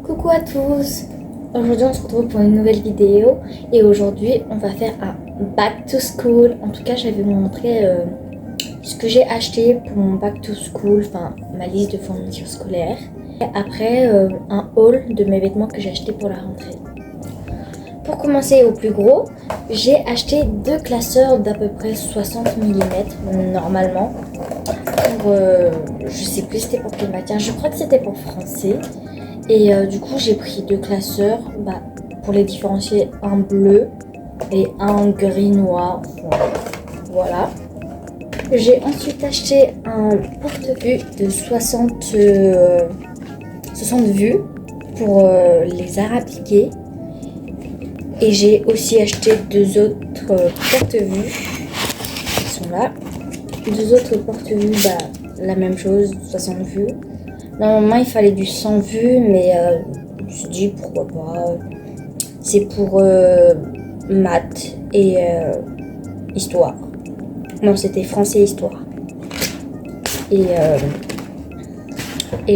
Coucou à tous. Aujourd'hui on se retrouve pour une nouvelle vidéo et aujourd'hui on va faire un back to school. En tout cas je vais vous montrer ce que j'ai acheté pour mon back to school, enfin ma liste de fournitures scolaires. Et après un haul de mes vêtements que j'ai acheté pour la rentrée. Pour commencer au plus gros, j'ai acheté deux classeurs d'à peu près 60 mm normalement. Pour, je sais plus c'était pour quelle matière, je crois que c'était pour français. Et du coup j'ai pris deux classeurs pour les différencier, un bleu et un gris noir. Voilà. J'ai ensuite acheté un porte-vue de 60 vues pour les arts appliqués. Et j'ai aussi acheté deux autres porte-vues qui sont là. Deux autres porte-vues, la même chose, 60 vues. Normalement, il fallait du 100 vues, mais je me suis dit pourquoi pas. C'est pour maths et histoire. Non, c'était français et histoire. Et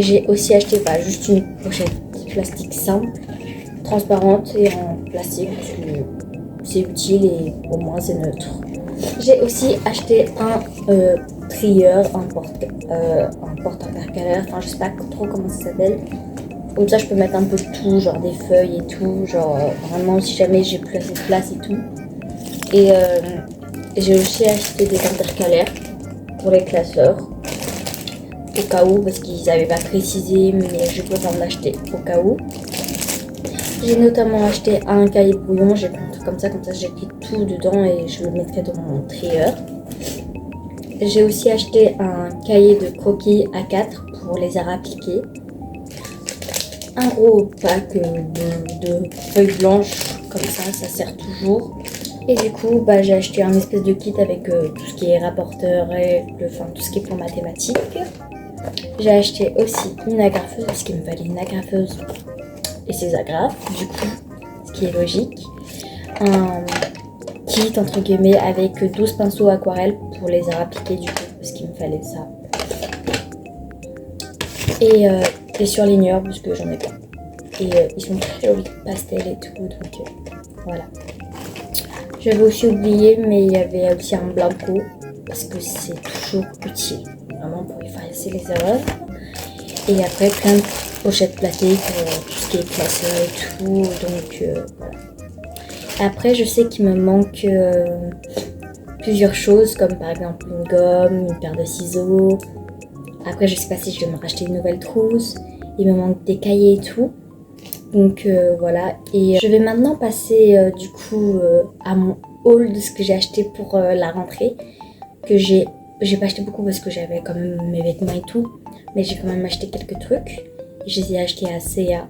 j'ai aussi acheté juste une pochette plastique simple, transparente et en plastique, parce que c'est utile et au moins c'est neutre. J'ai aussi acheté un trieur, un porte-intercalaire, enfin je sais pas trop comment ça s'appelle. Comme ça je peux mettre un peu de tout, genre des feuilles et tout, genre vraiment si jamais j'ai plus assez de place et tout. Et j'ai aussi acheté des intercalaires pour les classeurs, au cas où, parce qu'ils n'avaient pas précisé, mais je peux en acheter au cas où. J'ai notamment acheté un cahier brouillon, j'ai pris un truc comme ça j'écris tout dedans et je le mettrai dans mon trieur. J'ai aussi acheté un cahier de croquis A4 pour les arts appliqués. Un gros pack de feuilles blanches, comme ça sert toujours. Et du coup, j'ai acheté un espèce de kit avec tout ce qui est rapporteur, règles, enfin tout ce qui est pour mathématiques. J'ai acheté aussi une agrafeuse, parce qu'il me fallait une agrafeuse et ses agrafes, du coup, ce qui est logique. Un kit entre guillemets avec 12 pinceaux aquarelles pour les arts appliqués, du coup, parce qu'il me fallait ça. Et des surligneurs, parce que j'en ai pas. Et ils sont très jolis, pastel et tout, donc voilà. J'avais aussi oublié, mais il y avait aussi un blanco, parce que c'est toujours utile, vraiment pour effacer les erreurs. Et après, plein de pochettes plastiques pour tout ce qui est classeur et tout, donc voilà. Après, je sais qu'il me manque plusieurs choses, comme par exemple une gomme, une paire de ciseaux. Après, je sais pas si je vais me racheter une nouvelle trousse. Il me manque des cahiers et tout. Donc voilà. Et je vais maintenant passer du coup à mon haul de ce que j'ai acheté pour la rentrée. Que j'ai pas acheté beaucoup parce que j'avais quand même mes vêtements et tout. Mais j'ai quand même acheté quelques trucs. Je les ai achetés à C&A.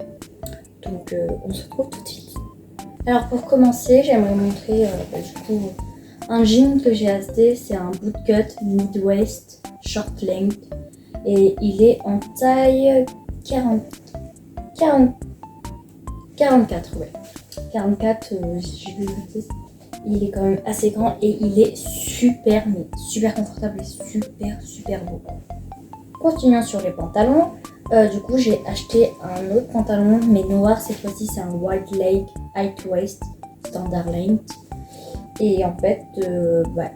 Donc on se retrouve tout de suite. Alors pour commencer, j'aimerais montrer du coup un jean que j'ai acheté. C'est un bootcut mid-waist short length. Et il est en taille 44, ouais. 44, j'ai vu le test. Il est quand même assez grand et il est super, mais super confortable et super beau. Continuons sur les pantalons. Du coup, j'ai acheté un autre pantalon, mais noir cette fois-ci. C'est un white leg high waist standard length. Et en fait,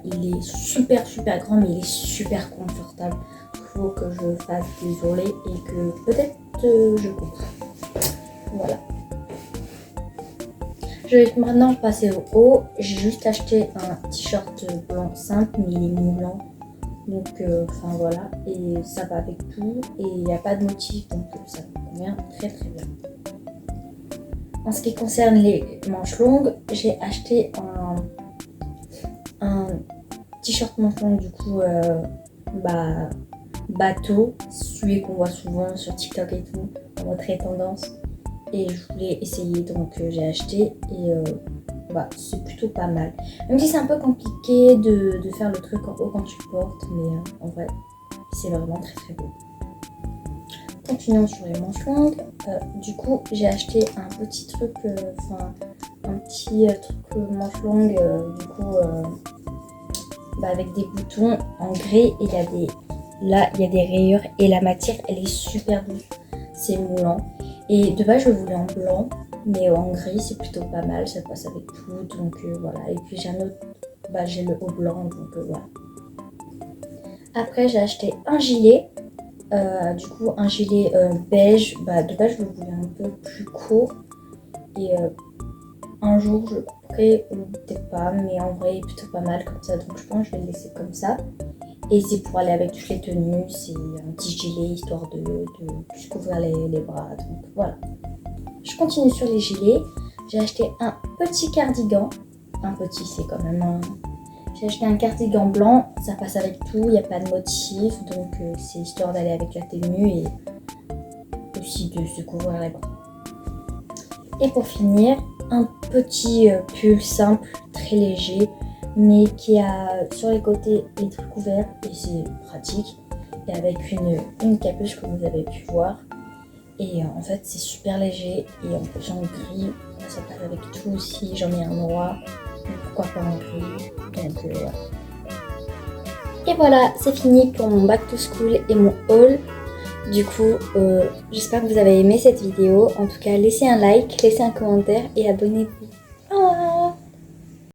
il est super grand, mais il est super confortable. Il faut que je fasse des ourlets et que peut-être je coupe. Voilà. Je vais maintenant passer au haut. J'ai juste acheté un t-shirt blanc simple, mais il est moulant. Donc, voilà. Et ça va avec tout. Et il n'y a pas de motif, donc ça me convient très bien. En ce qui concerne les manches longues, j'ai acheté un t-shirt manches longues, du coup, bateau, celui qu'on voit souvent sur TikTok et tout, en mode très tendance. Et je voulais essayer, donc j'ai acheté et c'est plutôt pas mal. Même si c'est un peu compliqué de faire le truc en haut quand tu le portes, mais en vrai c'est vraiment très beau. Continuons sur les manches longues. Du coup j'ai acheté un petit truc, manche longue, du coup avec des boutons en gris et il y a des rayures et la matière elle est super douce, c'est moulant. Et de base je le voulais en blanc, mais en gris c'est plutôt pas mal, ça passe avec tout, donc voilà. Et puis j'ai un autre, j'ai le haut blanc, donc voilà. Après j'ai acheté un gilet, du coup un gilet beige, de base je le voulais un peu plus court. Et un jour je le couperai ou peut-être pas, mais en vrai il est plutôt pas mal comme ça, donc je pense que je vais le laisser comme ça. Et c'est pour aller avec toutes les tenues, c'est un petit gilet histoire de plus couvrir les bras, donc voilà. Je continue sur les gilets, j'ai acheté un petit cardigan, un petit c'est quand même un... J'ai acheté un cardigan blanc, ça passe avec tout, il n'y a pas de motif, donc c'est histoire d'aller avec la tenue et aussi de se couvrir les bras. Et pour finir, un petit pull simple, très léger, mais qui a sur les côtés les trucs ouverts et c'est pratique. Et avec une capuche comme vous avez pu voir. Et en fait c'est super léger et en plus en gris, ça passe avec tout aussi. J'en ai un noir, mais pourquoi pas en gris. Donc voilà. Et voilà, c'est fini pour mon back to school et mon haul. Du coup, j'espère que vous avez aimé cette vidéo. En tout cas, laissez un like, laissez un commentaire et abonnez-vous.